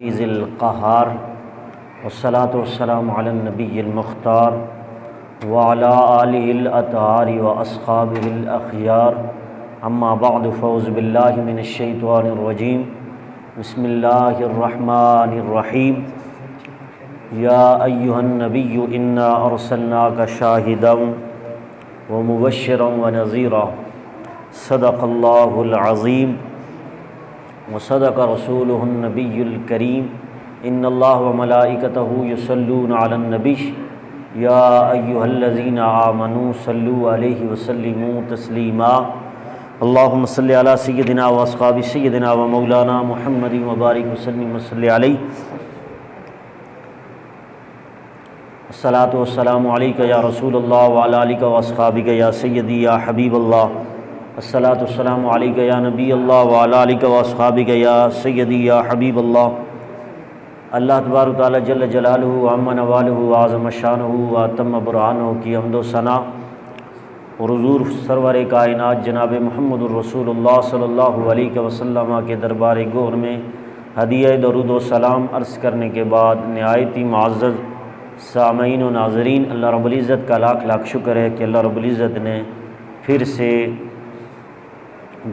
ذی القہار والصلاة والسلام علی النبی المختار وعلی آلہ الاطہار واصحابہ الاخیار اما بعد فاعوذ باللہ من الشیطان الرجیم بسم اللہ الرحمن الرحیم یا ایہا النبی انا ارسلناک شاہدا ومبشرا ونذیرا صدق اللہ العظیم وصدق رسولہ النبی الکریم ان اللہ وملائکتہ یصلون علی النبی یا ایہا الذین آمنوا صلوا علیہ وسلموا تسلیما اللہم صلی علی سیدنا و اصحاب سیدنا و مولانا محمد وبارک وسلم وصلی علیہ الصلاۃ والسلام علیک یا رسول اللہ وعلی آلک و اصحابک یا سیدی یا حبیب اللہ الصلاۃ والسلام علیک یا نبی اللہ وعلی آلک و اصحابک یا سیدی یا حبیب اللہ۔ اللہ تبارک تعالیٰ جل جلالہ وعم نوالہ وعظم شانہ واتم برہانہ کی حمد و ثنا اور حضور سرور کائنات جناب محمد الرسول اللہ صلی اللہ علیہ وسلم کے دربار گور میں ہدیہ درود و سلام عرض کرنے کے بعد نہایت ہی معزز سامعین و ناظرین، اللہ رب العزت کا لاکھ لاکھ شکر ہے کہ اللہ رب العزت نے پھر سے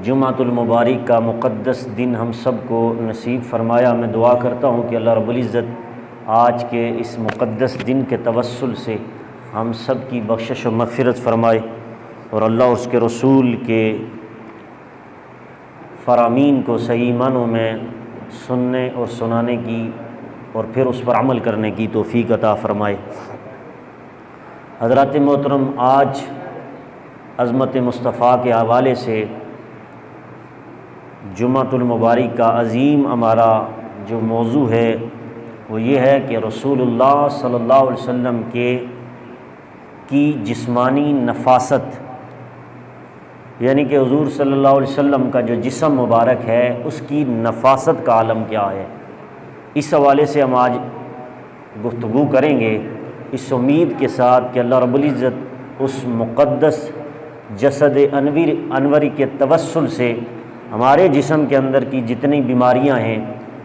جمعۃ المبارک کا مقدس دن ہم سب کو نصیب فرمایا۔ میں دعا کرتا ہوں کہ اللہ رب العزت آج کے اس مقدس دن کے توسل سے ہم سب کی بخشش و مغفرت فرمائے اور اللہ اور اس کے رسول کے فرامین کو صحیح معنوں میں سننے اور سنانے کی اور پھر اس پر عمل کرنے کی توفیق عطا فرمائے۔ حضرات محترم، آج عظمت مصطفیٰ کے حوالے سے جمعۃ المبارک کا عظیم ہمارا جو موضوع ہے وہ یہ ہے کہ رسول اللہ صلی اللہ علیہ وسلم کی جسمانی نفاست، یعنی کہ حضور صلی اللہ علیہ وسلم کا جو جسم مبارک ہے اس کی نفاست کا عالم کیا ہے، اس حوالے سے ہم آج گفتگو کریں گے، اس امید کے ساتھ کہ اللہ رب العزت اس مقدس جسد انوری کے توسل سے ہمارے جسم کے اندر کی جتنی بیماریاں ہیں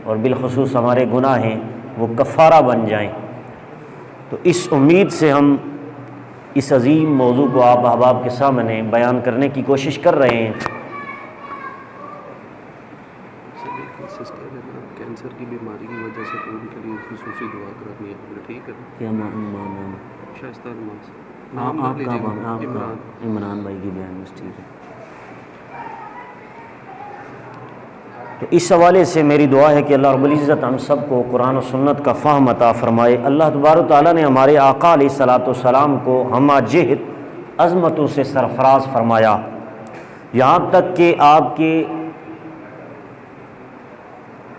اور بالخصوص ہمارے گناہ ہیں وہ کفارہ بن جائیں۔ تو اس امید سے ہم اس عظیم موضوع کو آپ احباب کے سامنے بیان کرنے کی کوشش کر رہے ہیں۔ کینسر کی بیماری کی وجہ سے ان کے لیے خصوصی دعا کرنی ہے، ٹھیک ہے؟ کیا شائستہ آپ کا عمران بھائی کی بیان بس ٹھیک ہے۔ تو اس حوالے سے میری دعا ہے کہ اللہ رب العزت ہم سب کو قرآن و سنت کا فہم عطا فرمائے۔ اللہ تبارک تعالیٰ نے ہمارے آقا علیہ الصلوۃ والسلام کو ہمہ جہت عظمتوں سے سرفراز فرمایا، یہاں تک کہ آپ کے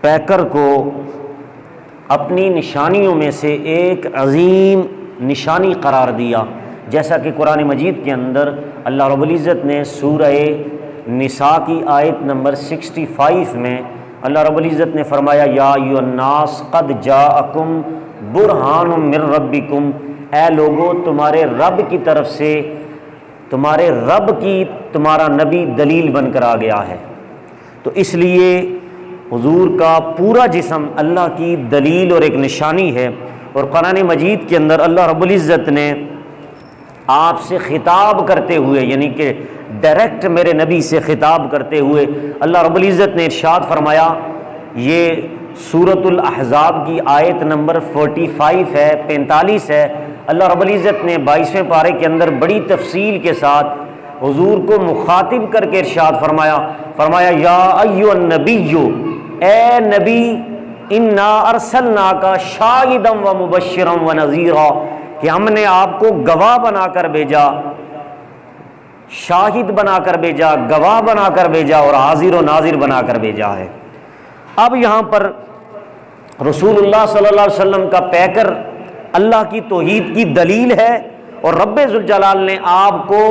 پیکر کو اپنی نشانیوں میں سے ایک عظیم نشانی قرار دیا، جیسا کہ قرآن مجید کے اندر اللہ رب العزت نے سورہ نساء کی آیت نمبر 65 میں اللہ رب العزت نے فرمایا یا ایھا الناس قد جاءکم برہان من ربکم، اے لوگو تمہارے رب کی طرف سے تمہارے رب کی تمہارا نبی دلیل بن کر آ گیا ہے۔ تو اس لیے حضور کا پورا جسم اللہ کی دلیل اور ایک نشانی ہے، اور قرآن مجید کے اندر اللہ رب العزت نے آپ سے خطاب کرتے ہوئے، یعنی کہ ڈائریکٹ میرے نبی سے خطاب کرتے ہوئے اللہ رب العزت نے ارشاد فرمایا، یہ سورۃ الاحزاب کی آیت نمبر 45 ہے، 45 ہے۔ اللہ رب العزت نے 22ویں پارے کے اندر بڑی تفصیل کے ساتھ حضور کو مخاطب کر کے ارشاد فرمایا یا ایھا النبی، اے نبی، انا ارسلناک شاہدا ومبشرا ونذیرا، کہ ہم نے آپ کو گواہ بنا کر بھیجا، شاہد بنا کر بھیجا، گواہ بنا کر بھیجا اور حاضر و ناظر بنا کر بھیجا ہے۔ اب یہاں پر رسول اللہ صلی اللہ علیہ وسلم کا پیکر اللہ کی توحید کی دلیل ہے، اور رب ذوالجلال نے آپ کو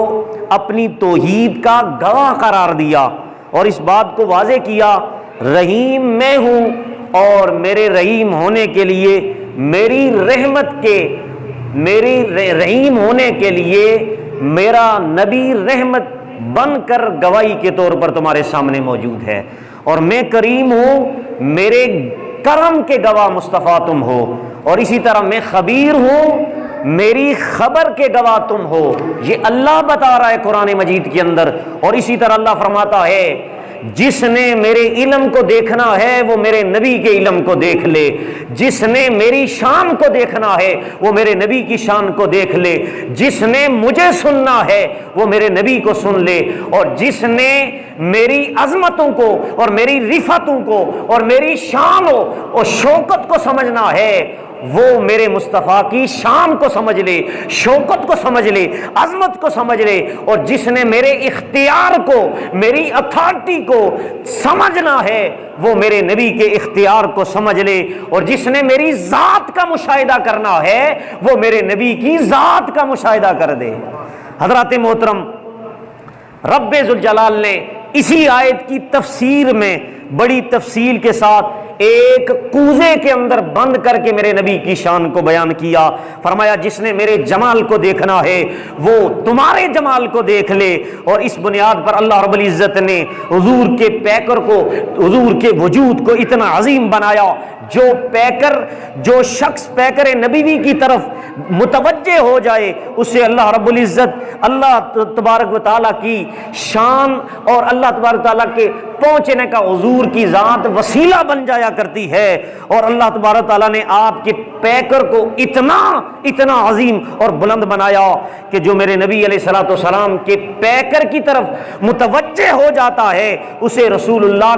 اپنی توحید کا گواہ قرار دیا اور اس بات کو واضح کیا، رحیم میں ہوں اور میرے رحیم ہونے کے لیے میری رحیم ہونے کے لیے میرا نبی رحمت بن کر گواہی کے طور پر تمہارے سامنے موجود ہے، اور میں کریم ہوں، میرے کرم کے گواہ مصطفیٰ تم ہو، اور اسی طرح میں خبیر ہوں، میری خبر کے گواہ تم ہو، یہ اللہ بتا رہا ہے قرآن مجید کے اندر۔ اور اسی طرح اللہ فرماتا ہے جس نے میرے علم کو دیکھنا ہے وہ میرے نبی کے علم کو دیکھ لے، جس نے میری شان کو دیکھنا ہے وہ میرے نبی کی شان کو دیکھ لے، جس نے مجھے سننا ہے وہ میرے نبی کو سن لے، اور جس نے میری عظمتوں کو اور میری رفعتوں کو اور میری شان اور شوکت کو سمجھنا ہے وہ میرے مصطفیٰ کی شان کو سمجھ لے، شوکت کو سمجھ لے، عظمت کو سمجھ لے۔ اور جس نے میرے اختیار کو، میری اتھارٹی کو سمجھنا ہے وہ میرے نبی کے اختیار کو سمجھ لے، اور جس نے میری ذات کا مشاہدہ کرنا ہے وہ میرے نبی کی ذات کا مشاہدہ کر دے۔ حضرات محترم، رب ذوالجلال نے اسی آیت کی تفسیر میں بڑی تفصیل کے ساتھ ایک کوزے کے اندر بند کر کے میرے نبی کی شان کو بیان کیا۔ فرمایا جس نے میرے جمال کو دیکھنا ہے وہ تمہارے جمال کو دیکھ لے، اور اس بنیاد پر اللہ رب العزت نے حضور کے پیکر کو، حضور کے وجود کو اتنا عظیم بنایا۔ جو شخص پیکر نبوی کی طرف متوجہ ہو جائے اسے اللہ رب العزت، اللہ تبارک و تعالیٰ کی شان اور اللہ تبارک و تعالیٰ کے پہنچنے کا حضور کی ذات وسیلہ بن جایا کرتی ہے۔ اور اللہ تبارک و تعالیٰ نے آپ کے پیکر کو اتنا عظیم اور بلند بنایا کہ جو میرے نبی علیہ الصلوۃ والسلام کے پیکر کی طرف متوجہ ہو جاتا ہے اسے رسول اللہ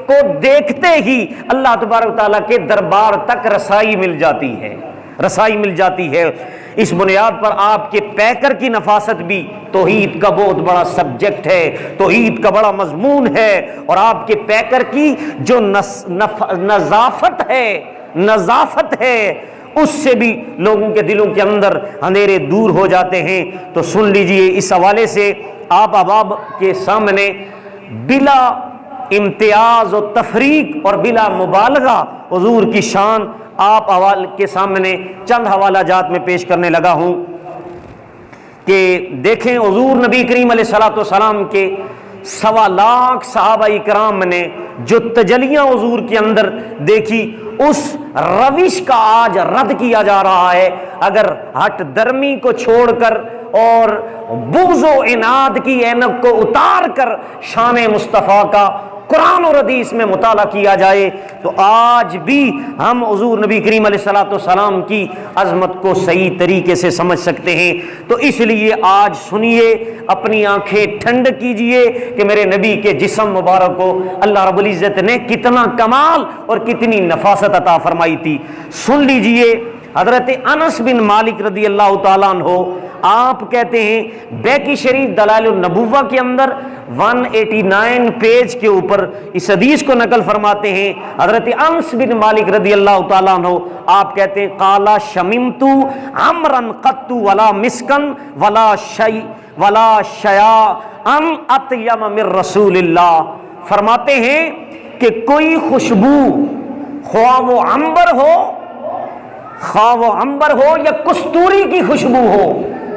کو دیکھتے ہی اللہ تبارک و تعالیٰ کے دربار تک رسائی مل جاتی ہے۔ اس بنیاد پر آپ کے پیکر کی نفاست بھی توحید کا بہت بڑا سبجیکٹ ہے، توحید کا بڑا مضمون ہے، اور آپ کے پیکر کی جو نظافت ہے اس سے بھی لوگوں کے دلوں کے اندر اندھیرے دور ہو جاتے ہیں۔ تو سن لیجئے، اس حوالے سے آپ احباب کے سامنے بلا امتیاز و تفریق اور بلا مبالغہ حضور کی شان آپ حوالے کے سامنے چند حوالہ جات میں پیش کرنے لگا ہوں کہ دیکھیں حضور نبی کریم علیہ الصلوۃ والسلام کے 1.25 لاکھ صحابہ کرام نے جو تجلیاں حضور کے اندر دیکھی، اس روش کا آج رد کیا جا رہا ہے۔ اگر ہٹ درمی کو چھوڑ کر اور بغض و عناد کی اینک کو اتار کر شان مصطفیٰ کا قرآن اور حدیث میں مطالعہ کیا جائے تو آج بھی ہم حضور نبی کریم علیہ الصلوۃ والسلام کی عظمت کو صحیح طریقے سے سمجھ سکتے ہیں۔ تو اس لیے آج سنیے، اپنی آنکھیں ٹھنڈ کیجئے کہ میرے نبی کے جسم مبارک کو اللہ رب العزت نے کتنا کمال اور کتنی نفاست عطا فرمائی تھی۔ سن لیجئے، حضرت انس بن مالک رضی اللہ تعالیٰ عنہ آپ کہتے ہیں، بیکی شریف دلائل النبوہ کے اندر 189 پیج کے اوپر اس حدیث کو نقل فرماتے ہیں۔ حضرت انس بن مالک رضی اللہ تعالیٰ عنہ آپ کہتے ہیں، قال شممت عمرا قط ولا مسکن ولا شیئا اطیب من رسول اللہ۔ فرماتے ہیں کہ کوئی خوشبو، خواہ وہ عنبر ہو یا کستوری کی خوشبو ہو،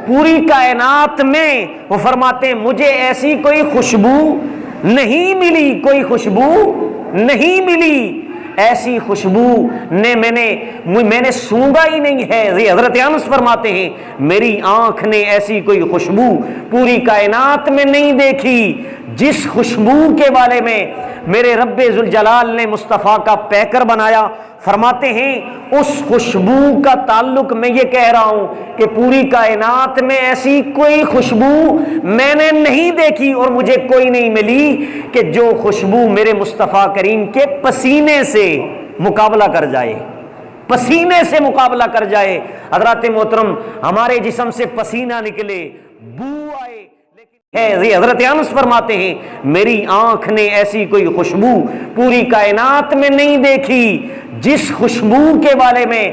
پوری کائنات میں وہ فرماتے ہیں مجھے ایسی کوئی خوشبو نہیں ملی، ایسی خوشبو میں نے سونگا ہی نہیں ہے۔ حضرت انس فرماتے ہیں میری آنکھ نے ایسی کوئی خوشبو پوری کائنات میں نہیں دیکھی جس خوشبو کے بارے میں میرے رب ذوالجلال نے مصطفیٰ کا پیکر بنایا۔ فرماتے ہیں اس خوشبو کا تعلق میں یہ کہہ رہا ہوں کہ پوری کائنات میں ایسی کوئی خوشبو میں نے نہیں دیکھی اور مجھے کوئی نہیں ملی کہ جو خوشبو میرے مصطفیٰ کریم کے پسینے سے مقابلہ کر جائے۔ حضرات محترم، ہمارے جسم سے پسینہ نکلے، بو آئے، حضرت انس فرماتے ہیں میری آنکھ نے ایسی کوئی خوشبو پوری کائنات میں نہیں دیکھی جس خوشبو کے بارے میں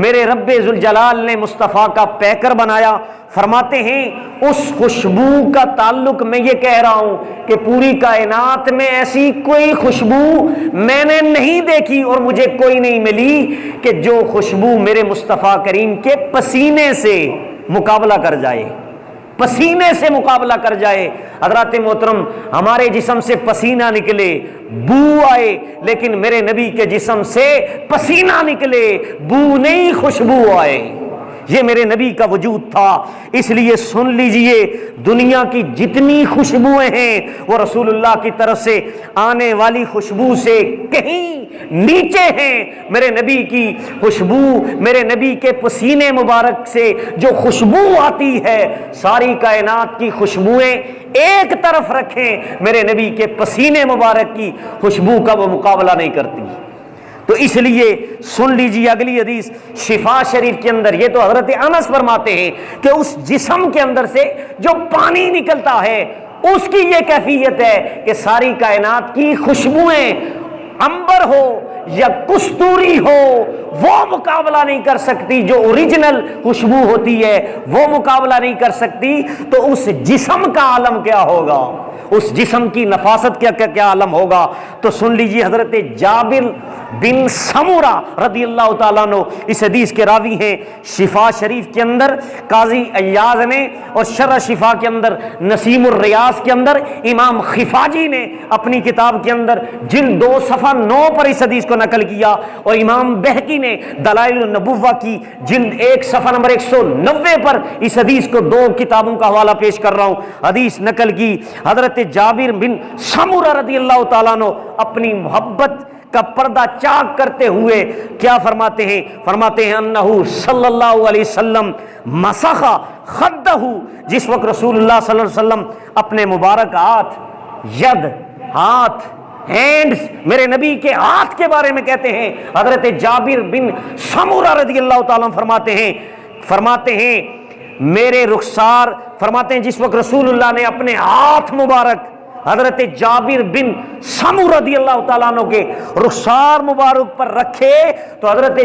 میرے رب ذوالجلال نے مصطفیٰ کا پیکر بنایا۔ فرماتے ہیں اس خوشبو کا تعلق میں یہ کہہ رہا ہوں کہ پوری کائنات میں ایسی کوئی خوشبو میں نے نہیں دیکھی اور مجھے کوئی نہیں ملی کہ جو خوشبو میرے مصطفیٰ کریم کے پسینے سے مقابلہ کر جائے، پسینے سے مقابلہ کر جائے. حضرات محترم، ہمارے جسم سے پسینہ نکلے، بو آئے، لیکن میرے نبی کے جسم سے پسینہ نکلے، بو نہیں، خوشبو آئے. یہ میرے نبی کا وجود تھا. اس لیے سن لیجئے، دنیا کی جتنی خوشبوئیں ہیں وہ رسول اللہ کی طرف سے آنے والی خوشبو سے کہیں نیچے ہیں. میرے نبی کی خوشبو، میرے نبی کے پسینے مبارک سے جو خوشبو آتی ہے، ساری کائنات کی خوشبوئیں ایک طرف رکھیں، میرے نبی کے پسینے مبارک کی خوشبو کا وہ مقابلہ نہیں کرتی. تو اس لیے سن لیجیے اگلی حدیث شفا شریف کے اندر. یہ تو حضرت انس فرماتے ہیں کہ اس جسم کے اندر سے جو پانی نکلتا ہے اس کی یہ کیفیت ہے کہ ساری کائنات کی خوشبوئیں، عنبر ہو یا کستوری ہو، وہ مقابلہ نہیں کر سکتی. جو اوریجنل خوشبو ہوتی ہے وہ مقابلہ نہیں کر سکتی. تو اس جسم کا عالم کیا ہوگا، اس جسم کی نفاست کیا عالم ہوگا. تو سن لیجیے، حضرت جابر بن سمورہ رضی اللہ تعالیٰ عنہ اس حدیث کے راوی ہیں. شفا شریف کے اندر قاضی ایاز نے اور شرح شفا کے اندر نسیم الریاض کے اندر امام خفاجی نے اپنی کتاب کے اندر جلد 2 صفحہ 9 پر اس حدیث کو نقل کیا، اور امام بہقی نے دلائل النبوہ کی جلد 1 صفحہ نمبر 190 پر اس حدیث کو 2 کتابوں کا حوالہ پیش کر رہا ہوں. حدیث نقل کی حضرت جابر بن سمورہ رضی اللہ تعالیٰ عنہ اپنی محبت کا پردہ چاک کرتے ہوئے کیا فرماتے ہیں؟ فرماتے ہیں انہو صلی اللہ علیہ وسلم مسخ خدہ. جس وقت رسول اللہ صلی اللہ علیہ وسلم اپنے مبارک ہاتھ، ید، ہاتھ، ہینڈز، میرے نبی کے ہاتھ کے بارے میں کہتے ہیں. حضرت جابر بن سمورہ رضی اللہ تعالیٰ فرماتے ہیں میرے رخسار، فرماتے ہیں جس وقت رسول اللہ نے اپنے ہاتھ مبارک حضرت جابر بن سمورہ رضی اللہ تعالیٰ عنہ کے رخسار مبارک پر رکھے تو حضرت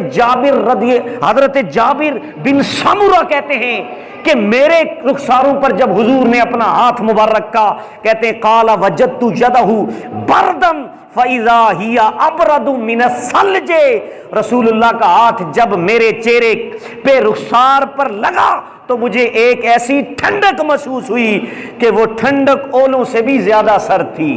جابر بن سمورہ کہتے ہیں کہ میرے رخساروں پر جب حضور نے اپنا ہاتھ مبارک رکھا، کہتے ہیں قال وجدت یدہ بردن فَإِذَا هِيَ أَبْرَدُ مِنَ الثَّلْجِ. رسول اللہ کا ہاتھ جب میرے چہرے پہ رخسار پر لگا تو مجھے ایک ایسی ٹھنڈک محسوس ہوئی کہ وہ ٹھنڈک اولوں سے بھی زیادہ سرد تھی.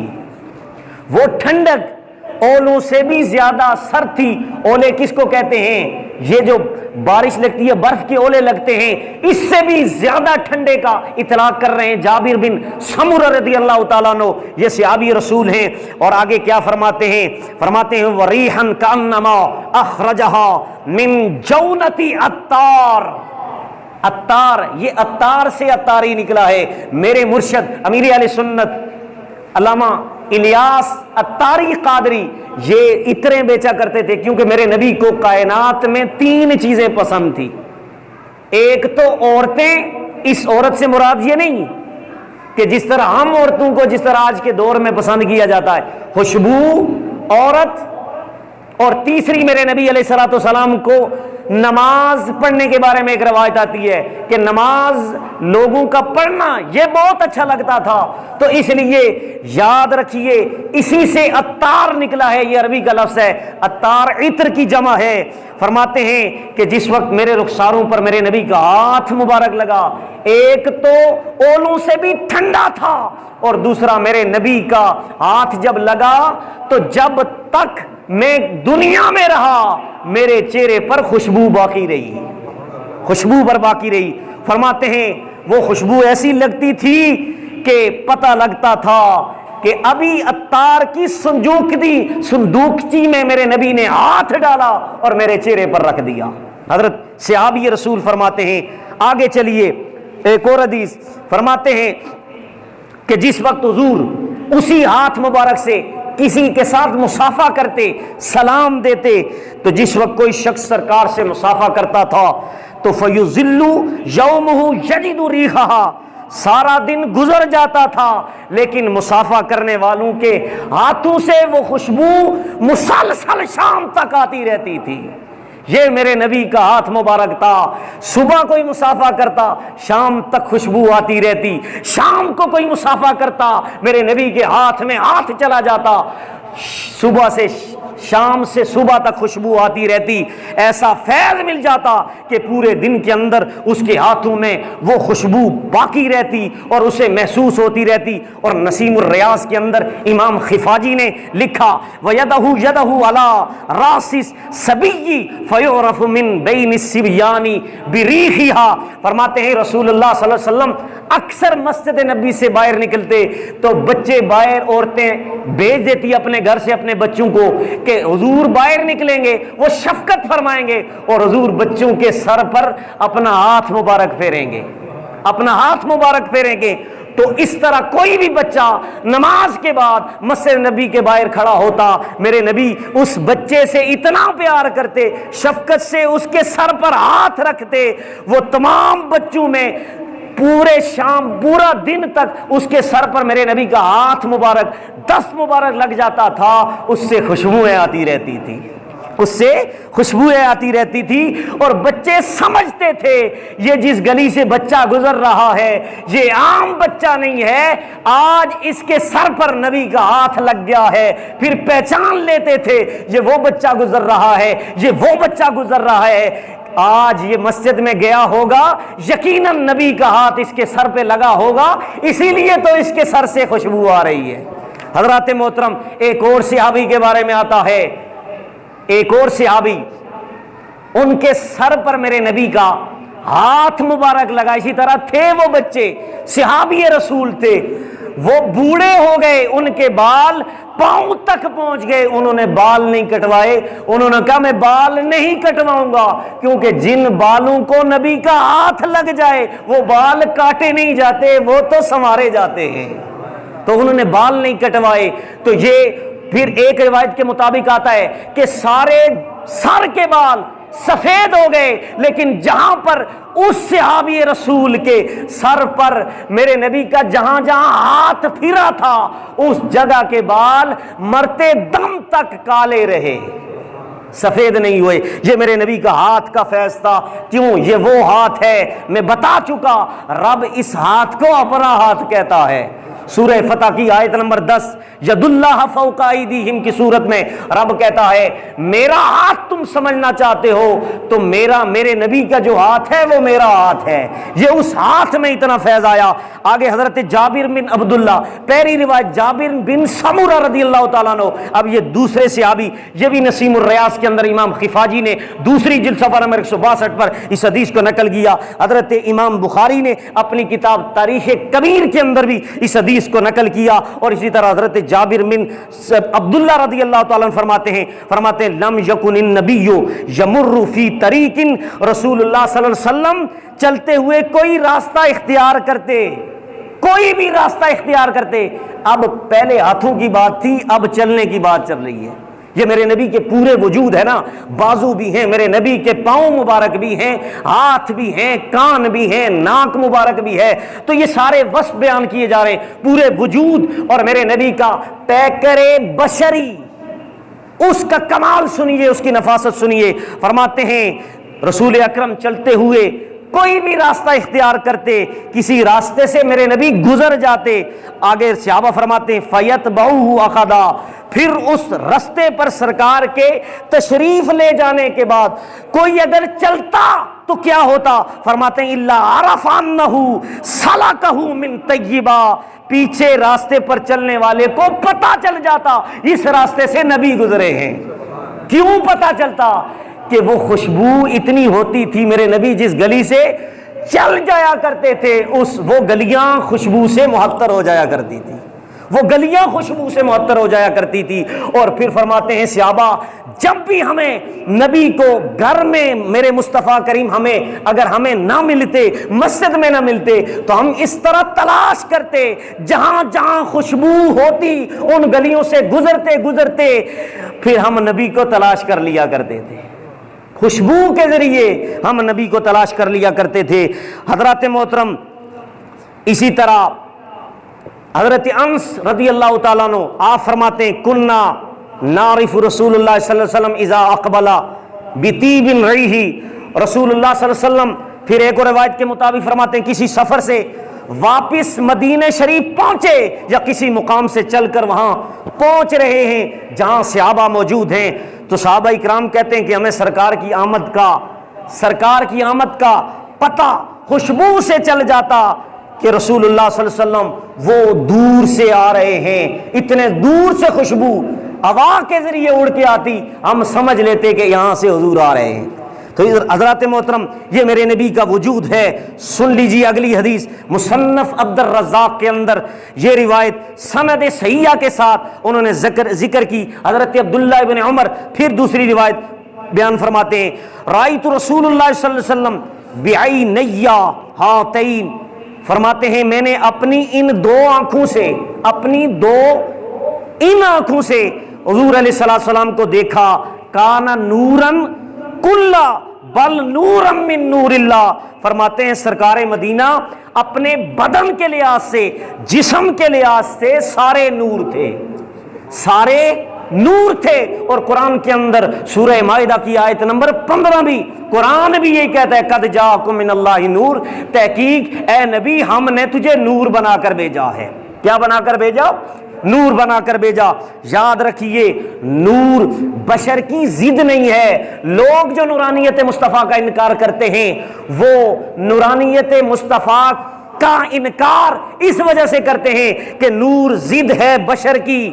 وہ ٹھنڈک اولوں سے بھی زیادہ سرد تھی. اولے کس کو کہتے ہیں؟ یہ جو بارش لگتی ہے، برف کے اولے لگتے ہیں، اس سے بھی زیادہ ٹھنڈے کا اطلاق کر رہے ہیں جابر بن سمورہ رضی اللہ تعالیٰ عنہ. یہ صحابی رسول ہیں. اور آگے کیا فرماتے ہیں؟ فرماتے ہیں وَرِيحًا كَأَنَّمَا أَخْرَجَهَا مِن جَوْنَةِ عَطَّارٍ. عطار، یہ عطار سے عطاری نکلا ہے. میرے مرشد امیر اہل سنت علامہ الیاس عطاری قادری یہ عطریں بیچا کرتے تھے، کیونکہ میرے نبی کو کائنات میں 3 چیزیں پسند تھی. ایک تو عورتیں، اس عورت سے مراد یہ نہیں کہ جس طرح ہم عورتوں کو جس طرح آج کے دور میں پسند کیا جاتا ہے، خوشبو، عورت، اور تیسری میرے نبی علیہ الصلوۃ والسلام کو نماز پڑھنے کے بارے میں ایک روایت آتی ہے کہ نماز لوگوں کا پڑھنا یہ بہت اچھا لگتا تھا. تو اس لیے یاد رکھیے اسی سے عطار نکلا ہے. یہ عربی کا لفظ ہے، عطار عطر کی جمع ہے. فرماتے ہیں کہ جس وقت میرے رخساروں پر میرے نبی کا ہاتھ مبارک لگا، ایک تو اولوں سے بھی ٹھنڈا تھا، اور دوسرا میرے نبی کا ہاتھ جب لگا تو جب تک میں دنیا میں رہا میرے چہرے پر خوشبو باقی رہی، خوشبو پر باقی رہی. فرماتے ہیں وہ خوشبو ایسی لگتی تھی کہ پتہ لگتا تھا کہ ابھی عطار کی صندوقچی میں میرے نبی نے ہاتھ ڈالا اور میرے چہرے پر رکھ دیا. حضرت صحابی رسول فرماتے ہیں، آگے چلیے ایک اور حدیث. فرماتے ہیں کہ جس وقت حضور اسی ہاتھ مبارک سے کسی کے ساتھ مصافحہ کرتے، سلام دیتے، تو جس وقت کوئی شخص سرکار سے مصافحہ کرتا تھا تو فَيُظِلُّ يَوْمُهُ يَجِدُ رِيحَهَا، سارا دن گزر جاتا تھا لیکن مصافحہ کرنے والوں کے ہاتھوں سے وہ خوشبو مسلسل شام تک آتی رہتی تھی. یہ میرے نبی کا ہاتھ مبارک تھا. صبح کوئی مصافحہ کرتا، شام تک خوشبو آتی رہتی. شام کو کوئی مصافحہ کرتا، میرے نبی کے ہاتھ میں ہاتھ چلا جاتا. صبح سے شام سے صبح تک خوشبو آتی رہتی، ایسا فیض مل جاتا کہ پورے دن کے اندر اس کے ہاتھوں میں وہ خوشبو باقی رہتی اور اسے محسوس ہوتی رہتی۔ اور نسیم الریاض کے اندر امام خفاجی نے لکھا وَيَدَهُ يَدَهُ عَلَى رَاسِ الصَّبِيِّ فَيُعْرَفُ مِن بَيْنِ الصِّبْيَانِ بِرِيحِهَا، فرماتے ہیں رسول اللہ صلی اللہ علیہ وسلم اکثر مسجد نبی سے باہر نکلتے تو بچے باہر، عورتیں بھیج دیتی اپنے گھر سے اپنے بچوں کو کہ حضور باہر نکلیں گے، وہ شفقت فرمائیں گے اور حضور بچوں کے سر پر اپنا ہاتھ مبارک پھیریں گے، اپنا ہاتھ مبارک پھیریں گے۔ تو اس طرح کوئی بھی بچہ نماز کے بعد مسجد نبی کے باہر کھڑا ہوتا، میرے نبی اس بچے سے اتنا پیار کرتے، شفقت سے اس کے سر پر ہاتھ رکھتے، وہ تمام بچوں میں پورے شام پورا دن تک اس کے سر پر میرے نبی کا ہاتھ مبارک، دست مبارک لگ جاتا تھا، اس سے خوشبوئیں آتی رہتی تھی، اس سے خوشبوئیں آتی رہتی تھی۔ اور بچے سمجھتے تھے یہ جس گلی سے بچہ گزر رہا ہے یہ عام بچہ نہیں ہے، آج اس کے سر پر نبی کا ہاتھ لگ گیا ہے۔ پھر پہچان لیتے تھے یہ وہ بچہ گزر رہا ہے، یہ وہ بچہ گزر رہا ہے، آج یہ مسجد میں گیا ہوگا، یقیناً نبی کا ہاتھ اس کے سر پہ لگا ہوگا، اسی لیے تو اس کے سر سے خوشبو آ رہی ہے۔ حضرات محترم، ایک اور صحابی کے بارے میں آتا ہے، ایک اور صحابی ان کے سر پر میرے نبی کا ہاتھ مبارک لگا، اسی طرح تھے وہ بچے، صحابی رسول تھے، وہ بوڑھے ہو گئے، ان کے بال پاؤں تک پہنچ گئے، انہوں نے بال نہیں کٹوائے، انہوں نے کہا میں بال نہیں کٹواؤں گا، کیونکہ جن بالوں کو نبی کا ہاتھ لگ جائے وہ بال کاٹے نہیں جاتے، وہ تو سنوارے جاتے ہیں، تو انہوں نے بال نہیں کٹوائے۔ تو یہ پھر ایک روایت کے مطابق آتا ہے کہ سارے سر کے بال سفید ہو گئے، لیکن جہاں پر اس صحابی رسول کے سر پر میرے نبی کا جہاں جہاں ہاتھ پھرا تھا اس جگہ کے بال مرتے دم تک کالے رہے، سفید نہیں ہوئے۔ یہ میرے نبی کا ہاتھ کا فیض تھا۔ کیوں؟ یہ وہ ہاتھ ہے، میں بتا چکا، رب اس ہاتھ کو اپنا ہاتھ کہتا ہے۔ سورہ فتح کی آیت نمبر 10 ید اللہ فوق ایدیہم کی صورت میں رب کہتا ہے میرا ہاتھ تم سمجھنا چاہتے ہو تو میرے نبی کا جو ہاتھ ہے وہ میرا ہاتھ ہے، یہ اس ہاتھ میں اتنا فیض آیا۔ آگے حضرت جابر بن عبداللہ، پہلی روایت جابر بن سمرہ رضی اللہ تعالیٰ عنہ، اب یہ دوسرے صحابی، یہ بھی نسیم الریاض کے اندر امام خفاجی نے دوسری جلد صفحہ نمبر 162 پر اس حدیث کو نقل کیا، حضرت امام بخاری نے اپنی کتاب تاریخ کبیر کے اندر بھی اس حدیث کو نقل کیا، اور اسی طرح حضرت جابر بن عبداللہ رضی اللہ تعالیٰ عنہ فرماتے ہیں لم یکن النبی یمر فی طریق، رسول اللہ صلی اللہ علیہ وسلم چلتے ہوئے کوئی راستہ اختیار کرتے، کوئی بھی راستہ اختیار کرتے، اب پہلے ہاتھوں کی بات تھی، اب چلنے کی بات چل رہی ہے۔ یہ میرے نبی کے پورے وجود ہے نا، بازو بھی ہیں، میرے نبی کے پاؤں مبارک بھی ہیں، ہاتھ بھی ہیں، کان بھی ہیں، ناک مبارک بھی ہے، تو یہ سارے وصف بیان کیے جا رہے ہیں، پورے وجود اور میرے نبی کا پیکر بشری، اس کا کمال سنیے، اس کی نفاست سنیے۔ فرماتے ہیں رسول اکرم چلتے ہوئے کوئی بھی راستہ اختیار کرتے، کسی راستے سے میرے نبی گزر جاتے، آگے صحابہ فرماتے ہیں فَيَتْبَعُهُ أَخَذًا، پھر اس راستے پر سرکار کے تشریف لے جانے کے بعد کوئی اگر چلتا تو کیا ہوتا؟ فرماتے ہیں إِلَّا عَرَفَ أَنَّهُ سَلَكَهُ مِن طَيِّبًا، پیچھے راستے پر چلنے والے کو پتہ چل جاتا اس راستے سے نبی گزرے ہیں۔ کیوں پتہ چلتا؟ کہ وہ خوشبو اتنی ہوتی تھی، میرے نبی جس گلی سے چل جایا کرتے تھے وہ گلیاں خوشبو سے معطر ہو جایا کرتی تھی، وہ گلیاں خوشبو سے معطر ہو جایا کرتی تھی۔ اور پھر فرماتے ہیں صحابہ جب بھی ہمیں نبی کو گھر میں میرے مصطفیٰ کریم اگر ہمیں نہ ملتے، مسجد میں نہ ملتے، تو ہم اس طرح تلاش کرتے، جہاں جہاں خوشبو ہوتی ان گلیوں سے گزرتے پھر ہم نبی کو تلاش کر لیا کرتے تھے، خوشبو کے ذریعے ہم نبی کو تلاش کر لیا کرتے تھے۔ حضرات محترم، اسی طرح حضرت انس رضی اللہ تعالیٰ عنہ آپ فرماتے ہیں کننا نعرف رسول اللہ صلی اللہ علیہ وسلم اذا اقبل بطیب ریحی، رسول اللہ صلی اللہ علیہ وسلم پھر ایک اور روایت کے مطابق فرماتے ہیں کسی سفر سے واپس مدینہ شریف پہنچے یا کسی مقام سے چل کر وہاں پہنچ رہے ہیں جہاں صحابہ موجود ہیں، تو صحابہ اکرام کہتے ہیں کہ ہمیں سرکار کی آمد کا پتہ خوشبو سے چل جاتا کہ رسول اللہ صلی اللہ علیہ وسلم وہ دور سے آ رہے ہیں، اتنے دور سے خوشبو ہوا کے ذریعے اڑ کے آتی، ہم سمجھ لیتے کہ یہاں سے حضور آ رہے ہیں۔ تو حضرات محترم، یہ میرے نبی کا وجود ہے۔ سن لیجیے اگلی حدیث، مصنف عبد الرزاق کے اندر یہ روایت سند صحیحہ کے ساتھ انہوں نے ذکر کی۔ حضرت عبداللہ ابن عمر پھر دوسری روایت بیان فرماتے ہیں، رأیت رسول اللہ صلی اللہ علیہ وسلم بعینی ہاتین، فرماتے ہیں میں نے اپنی ان دو آنکھوں سے حضور علیہ السلام کو دیکھا، کانا نورن کلا بل نورم من نور اللہ، فرماتے ہیں سرکار مدینہ اپنے بدن کے لحاظ سے، جسم کے لحاظ سے سارے نور تھے۔ اور قرآن کے اندر سورہ مائدہ کی آیت نمبر 15 بھی قرآن بھی یہی کہتا ہے، قد جاءکم من اللہ نور، تحقیق اے نبی ہم نے تجھے نور بنا کر بھیجا ہے۔ کیا بنا کر بھیجا؟ نور بنا کر بھیجا۔ یاد رکھیے نور بشر کی ضد نہیں ہے۔ لوگ جو نورانیت مصطفیٰ کا انکار کرتے ہیں وہ نورانیت مصطفیٰ کا انکار اس وجہ سے کرتے ہیں کہ نور ضد ہے بشر کی،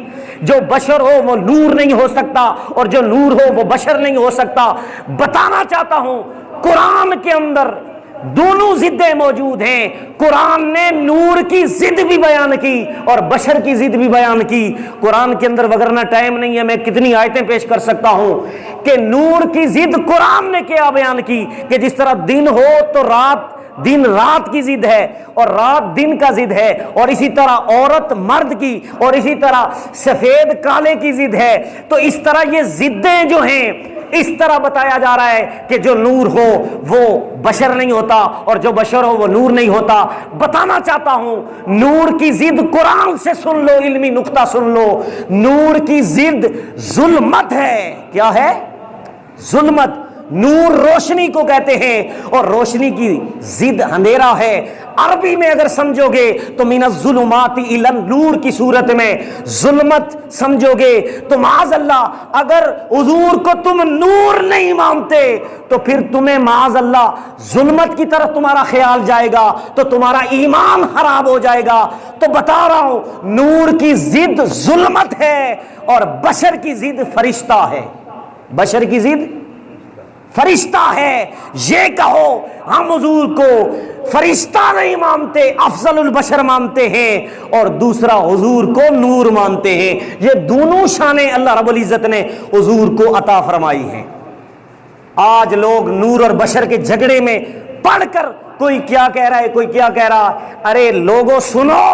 جو بشر ہو وہ نور نہیں ہو سکتا اور جو نور ہو وہ بشر نہیں ہو سکتا۔ بتانا چاہتا ہوں قرآن کے اندر دونوں ضدیں موجود ہیں۔ قرآن نے نور کی ضد بھی بیان کی اور بشر کی ضد بھی بیان کی قرآن کے اندر، وگرنہ ٹائم نہیں ہے میں کتنی آیتیں پیش کر سکتا ہوں کہ نور کی ضد قرآن نے کیا بیان کی کہ جس طرح دن ہو تو دن رات کی ضد ہے اور رات دن کا ضد ہے، اور اسی طرح عورت مرد کی، اور اسی طرح سفید کالے کی ضد ہے۔ تو اس طرح یہ ضدیں جو ہیں اس طرح بتایا جا رہا ہے کہ جو نور ہو وہ بشر نہیں ہوتا اور جو بشر ہو وہ نور نہیں ہوتا۔ بتانا چاہتا ہوں نور کی ضد قرآن سے سن لو، علمی نقطہ سن لو، نور کی ضد ظلمت ہے۔ کیا ہے؟ ظلمت۔ نور روشنی کو کہتے ہیں اور روشنی کی ضد اندھیرا ہے۔ عربی میں اگر سمجھو گے تو من الظلمات الی النور کی صورت میں ظلمت سمجھو گے تو معاذ اللہ اگر حضور کو تم نور نہیں مانتے تو پھر تمہیں معاذ اللہ ظلمت کی طرف تمہارا خیال جائے گا تو تمہارا ایمان خراب ہو جائے گا۔ تو بتا رہا ہوں نور کی ضد ظلمت ہے اور بشر کی ضد فرشتہ ہے۔ بشر کی ضد فرشتہ ہے۔ یہ کہو ہم حضور کو فرشتہ نہیں مانتے، افضل البشر مانتے ہیں، اور دوسرا حضور کو نور مانتے ہیں۔ یہ دونوں شانیں اللہ رب العزت نے حضور کو عطا فرمائی ہیں۔ آج لوگ نور اور بشر کے جھگڑے میں پڑھ کر کوئی کیا کہہ رہا ہے کوئی کیا کہہ رہا ہے، ارے لوگوں سنو،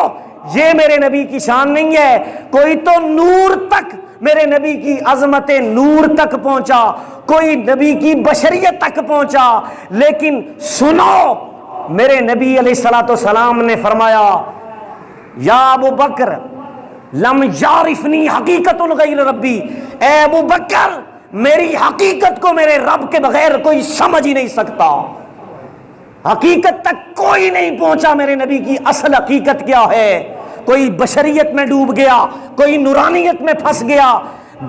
یہ میرے نبی کی شان نہیں ہے۔ کوئی تو نور تک، میرے نبی کی عظمت نور تک پہنچا، کوئی نبی کی بشریت تک پہنچا، لیکن سنو میرے نبی علیہ الصلوۃ والسلام نے فرمایا یا ابو بکر لم یعرفنی حقیقت غیر ربی، اے ابو بکر میری حقیقت کو میرے رب کے بغیر کوئی سمجھ ہی نہیں سکتا۔ حقیقت تک کوئی نہیں پہنچا میرے نبی کی اصل حقیقت کیا ہے۔ کوئی بشریت میں ڈوب گیا، کوئی نورانیت میں پھنس گیا،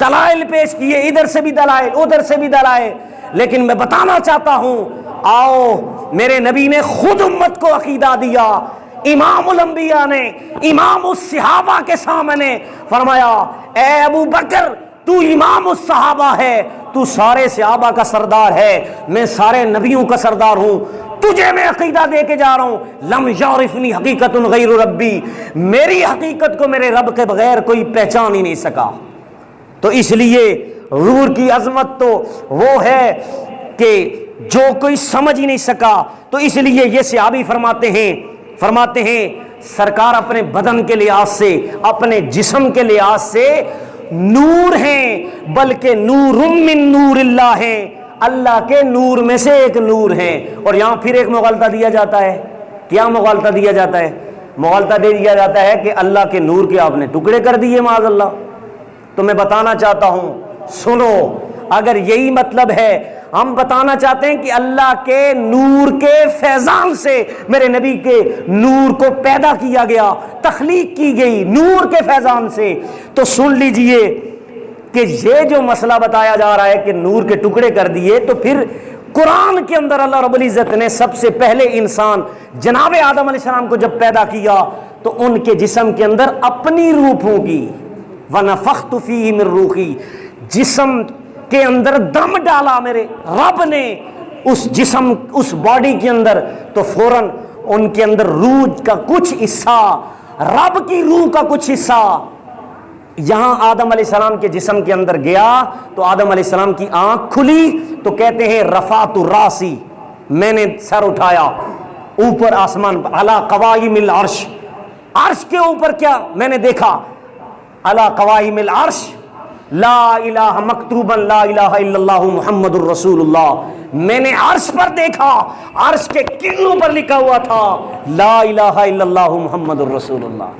دلائل پیش کیے، ادھر سے بھی دلائل ادھر سے بھی دلائل، لیکن میں بتانا چاہتا ہوں آؤ میرے نبی نے خود امت کو عقیدہ دیا۔ امام الانبیاء نے امام الصحابہ کے سامنے فرمایا اے ابو بکر تو امام الصحابہ ہے، تو سارے صحابہ کا سردار ہے، میں سارے نبیوں کا سردار ہوں، تجھے میں عقیدہ دے کے جا رہا ہوں لم یعرفنی حقیقت غیر ربی، میری حقیقت کو میرے رب کے بغیر کوئی پہچان ہی نہیں سکا۔ تو اس لیے حضور کی عظمت تو وہ ہے کہ جو کوئی سمجھ ہی نہیں سکا۔ تو اس لیے یہ صحابی فرماتے ہیں سرکار اپنے بدن کے لحاظ سے، اپنے جسم کے لحاظ سے نور ہیں، بلکہ نور من نور اللہ ہیں، اللہ کے نور میں سے ایک نور ہیں۔ اور یہاں پھر ایک مغالطہ دیا جاتا ہے۔ کیا مغالطہ دیا جاتا ہے؟ مغالطہ دے دیا جاتا ہے کہ اللہ کے نور کے آپ نے ٹکڑے کر دیے معاذ اللہ۔ تو میں بتانا چاہتا ہوں سنو، اگر یہی مطلب ہے ہم بتانا چاہتے ہیں کہ اللہ کے نور کے فیضان سے میرے نبی کے نور کو پیدا کیا گیا، تخلیق کی گئی نور کے فیضان سے۔ تو سن لیجئے کہ یہ جو مسئلہ بتایا جا رہا ہے کہ نور کے ٹکڑے کر دیے، تو پھر قرآن کے اندر اللہ رب العزت نے سب سے پہلے انسان جناب آدم علیہ السلام کو جب پیدا کیا تو ان کے جسم کے اندر اپنی روح پھونکی، وَنَفَخْتُ فِيهِ مِن رُوحِي، جسم کے اندر دم ڈالا میرے رب نے اس جسم اس باڈی کے اندر، تو فوراً ان کے اندر روح کا کچھ حصہ، رب کی روح کا کچھ حصہ یہاں آدم علیہ السلام کے جسم کے اندر گیا، تو آدم علیہ السلام کی آنکھ کھلی تو کہتے ہیں رفعت راسی، میں نے سر اٹھایا اوپر آسمان، علی قوائم العرش، عرش کے اوپر کیا میں نے دیکھا، علی قوائم العرش لا الہ مکتوبا لا الہ الا اللہ محمد الرسول اللہ، میں نے عرش پر دیکھا، عرش کے کنوں پر لکھا ہوا تھا لا الہ الا اللہ محمد الرسول اللہ۔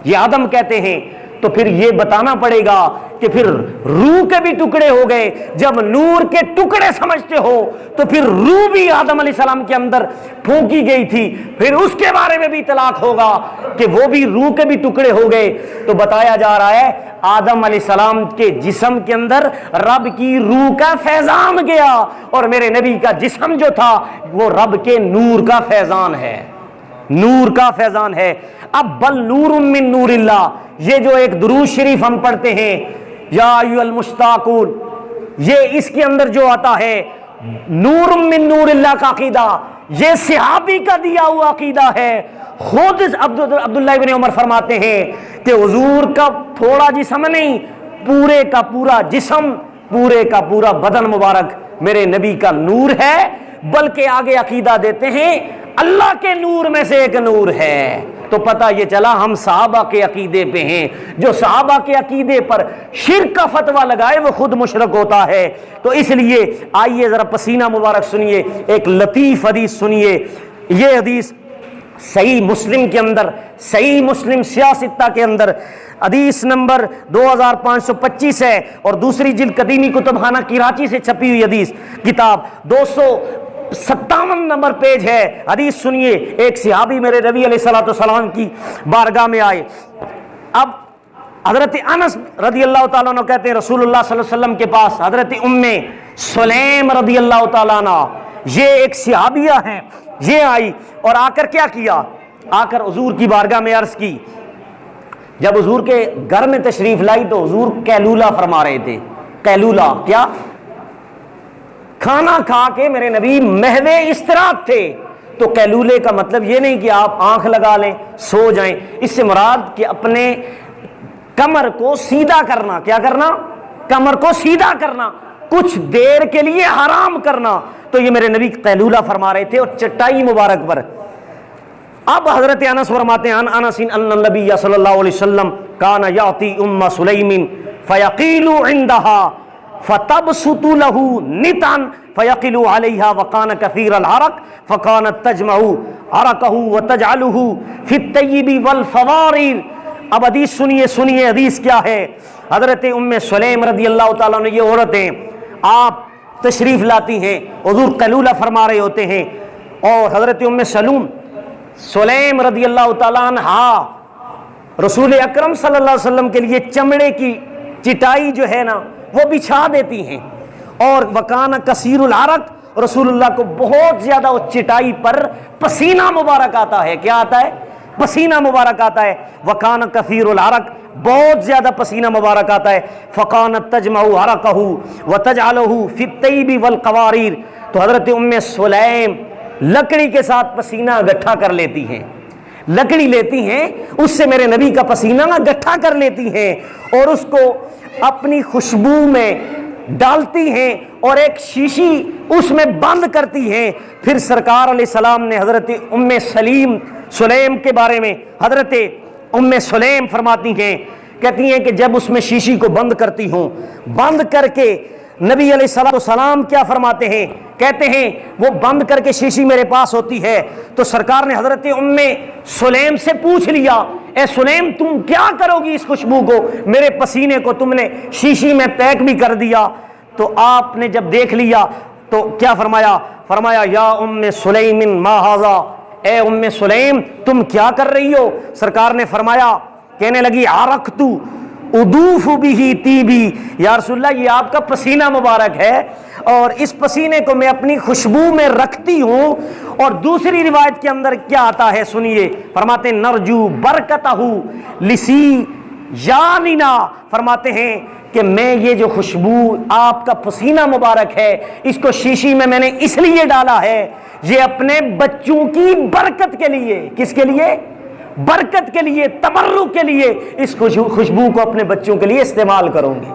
یہ آدم کہتے ہیں۔ تو پھر یہ بتانا پڑے گا کہ پھر روح کے بھی ٹکڑے ہو گئے، جب نور کے ٹکڑے سمجھتے ہو تو پھر روح بھی آدم علیہ السلام کے اندر پھونکی گئی تھی، پھر اس کے بارے میں بھی اطلاق ہوگا کہ وہ بھی روح کے بھی ٹکڑے ہو گئے۔ تو بتایا جا رہا ہے آدم علیہ السلام کے جسم کے اندر رب کی روح کا فیضان گیا، اور میرے نبی کا جسم جو تھا وہ رب کے نور کا فیضان ہے، نور کا فیضان ہے۔ اب بل نور من نور اللہ، یہ جو ایک درود شریف ہم پڑھتے ہیں یا ایھا المشتاقون، یہ اس کے اندر جو آتا ہے نور من نور اللہ کا عقیدہ، یہ صحابی کا دیا ہوا عقیدہ ہے۔ خود عبداللہ ابن عمر فرماتے ہیں کہ حضور کا تھوڑا جسم نہیں، پورے کا پورا جسم، پورے کا پورا بدن مبارک میرے نبی کا نور ہے، بلکہ آگے عقیدہ دیتے ہیں اللہ کے نور میں سے ایک نور ہے۔ تو پتہ یہ چلا ہم صحابہ کے عقیدے پہ ہیں، جو صحابہ کے عقیدے پر شرک کا فتویٰ لگائے وہ خود مشرک ہوتا ہے۔ تو اس لیے آئیے ذرا پسینہ مبارک سنیے، ایک لطیف حدیث سنیے۔ یہ حدیث صحیح مسلم کے اندر، صحیح مسلم سیاستہ کے اندر حدیث نمبر 2525 ہے، اور دوسری جلد قدیمی کتب خانہ کراچی سے چھپی ہوئی حدیث کتاب 257 نمبر پیج ہے۔ حدیث سنیے، ایک صحابی میرے نبی علیہ الصلوۃ والسلام کی بارگاہ میں آئے۔ اب حضرت انس رضی اللہ تعالیٰ عنہ کہتے ہیں رسول اللہ صلی اللہ علیہ وسلم کے پاس حضرت ام سلیم رضی اللہ تعالیٰ عنہ، یہ ایک صحابیہ ہیں، یہ آئی اور آ کر کیا کیا، آ کر حضور کی بارگاہ میں عرض کی۔ جب حضور کے گھر میں تشریف لائی تو حضور قیلولہ فرما رہے تھے۔ قیلولہ کیا؟ کھانا کھا کے میرے نبی محو استراحت تھے۔ تو قیلولے کا مطلب یہ نہیں کہ آپ آنکھ لگا لیں سو جائیں، اس سے مراد کہ اپنے کمر کو سیدھا کرنا، کیا کرنا؟ کمر کو سیدھا کرنا، کچھ دیر کے لیے حرام کرنا۔ تو یہ میرے نبی قیلولہ فرما رہے تھے اور چٹائی مبارک پر۔ اب حضرت انس فرماتے ہیں انس ان النبی صلی اللہ علیہ وسلم کان یاتی ام سلیم فیقیل عندها فتبسط له نتا فیقل علیہا وکان کثیر العرق فکانت تجمع عرقه وتجعله فی الطیب والفواریر۔ اب حدیث سنیے حدیث کیا ہے۔ حضرت ام سلیم رضی اللہ تعالیٰ عنہ، یہ عورتیں آپ تشریف لاتی ہیں، حضور قیلولہ فرما رہے ہوتے ہیں، اور حضرت ام سلیم رضی اللہ تعالیٰ عنہ رسول اکرم صلی اللہ علیہ وسلم کے لیے چمڑے کی چٹائی جو ہے نا وہ بچھا دیتی ہیں، اور وکان کثیر العرق، رسول اللہ کو بہت زیادہ اس چٹائی پر پسینہ مبارک آتا ہے۔ کیا آتا ہے؟ پسینہ مبارک آتا ہے۔ وکان کثیر العرق، بہت زیادہ پسینہ مبارک آتا ہے۔ فکانت تجمع عرقہ وتجعلہ فی الطیب والقواریر۔ تو حضرت ام سلیم لکڑی کے ساتھ پسینہ گٹھا کر لیتی ہیں، لکڑی لیتی ہیں، اس سے میرے نبی کا پسینہ گٹھا کر لیتی ہیں اور اس کو اپنی خوشبو میں ڈالتی ہیں اور ایک شیشی اس میں بند کرتی ہیں۔ پھر سرکار علیہ السلام نے حضرت ام سلیم کے بارے میں، حضرت ام سلیم فرماتی ہیں، کہتی ہیں کہ جب اس میں شیشی کو بند کرتی ہوں، بند کر کے نبی علیہ السلام کیا فرماتے ہیں، کہتے ہیں وہ بند کر کے شیشی میرے پاس ہوتی ہے تو سرکار نے حضرت ام سلیم سے پوچھ لیا، اے سلیم تم کیا کرو گی اس خوشبو کو، میرے پسینے کو تم نے شیشی میں پیک بھی کر دیا۔ تو آپ نے جب دیکھ لیا تو کیا فرمایا؟ فرمایا یا ام سلیم ما ھذا، اے ام سلیم تم کیا کر رہی ہو؟ سرکار نے فرمایا، کہنے لگی عرقت ادوف بھی طیبی، یا رسول اللہ یہ آپ کا پسینہ مبارک ہے اور اس پسینے کو میں اپنی خوشبو میں رکھتی ہوں۔ اور دوسری روایت کے اندر کیا آتا ہے سنیے، فرماتے ہیں نرجو برکتہ لسی یاننا، فرماتے ہیں کہ میں یہ جو خوشبو آپ کا پسینہ مبارک ہے اس کو شیشی میں نے اس لیے ڈالا ہے، یہ اپنے بچوں کی برکت کے لیے۔ کس کے لیے؟ برکت کے لیے، تبرک کے لیے اس خوشبو کو اپنے بچوں کے لیے استعمال کروں گی۔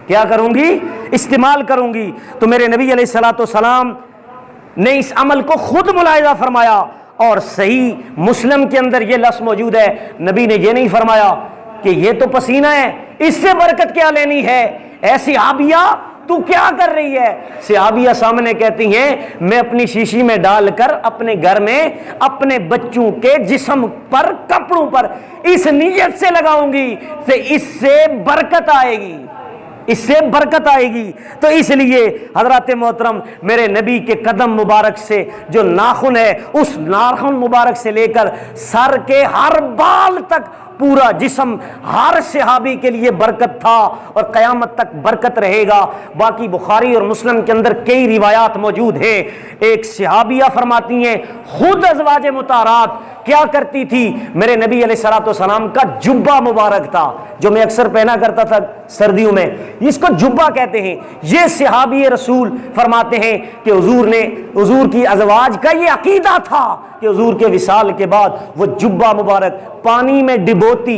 کیا کروں گی؟ استعمال کروں گی۔ تو میرے نبی علیہ الصلوۃ والسلام نے اس عمل کو خود ملاحظہ فرمایا، اور صحیح مسلم کے اندر یہ لفظ موجود ہے، نبی نے یہ نہیں فرمایا کہ یہ تو پسینہ ہے، اس سے برکت کیا لینی ہے، اے صحابیہ تو کیا کر رہی ہے؟ صحابیہ سامنے کہتی ہیں میں اپنی شیشی میں ڈال کر اپنے گھر میں اپنے بچوں کے جسم پر، کپڑوں پر اس نیت سے لگاؤں گی کہ اس سے برکت آئے گی، اس سے برکت آئے گی۔ تو اس لیے حضرات محترم میرے نبی کے قدم مبارک سے جو ناخن ہے، اس ناخن مبارک سے لے کر سر کے ہر بال تک پورا جسم ہر صحابی کے لیے برکت تھا اور قیامت تک برکت رہے گا۔ باقی بخاری اور مسلم کے اندر کئی روایات موجود ہیں۔ ایک صحابیہ فرماتی ہیں خود ازواج مطہرات کیا کرتی تھی، میرے نبی علیہ الصلوۃ والسلام کا جبہ مبارک تھا جو میں اکثر پہنا کرتا تھا سردیوں میں، اس کو جبہ کہتے ہیں۔ یہ صحابی رسول فرماتے ہیں کہ حضور کی ازواج کا یہ عقیدہ تھا کہ حضور کے وصال کے بعد وہ جبہ مبارک پانی میں ڈبوتی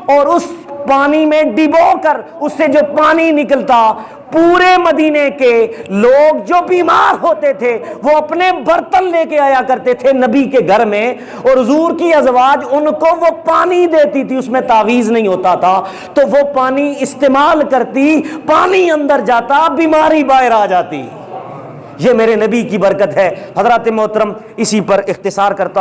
اور اس پانی میں ڈبو کر اس سے جو پانی نکلتا، پورے مدینے کے لوگ جو بیمار ہوتے تھے وہ اپنے برتن لے کے آیا کرتے تھے نبی کے گھر میں، اور حضور کی ازواج ان کو وہ پانی دیتی تھی، اس میں تعویذ نہیں ہوتا تھا، تو وہ پانی استعمال کرتی، پانی اندر جاتا، بیماری باہر آ جاتی۔ یہ میرے نبی کی برکت ہے۔ حضرات محترم اسی پر اختصار کرتا ہوں۔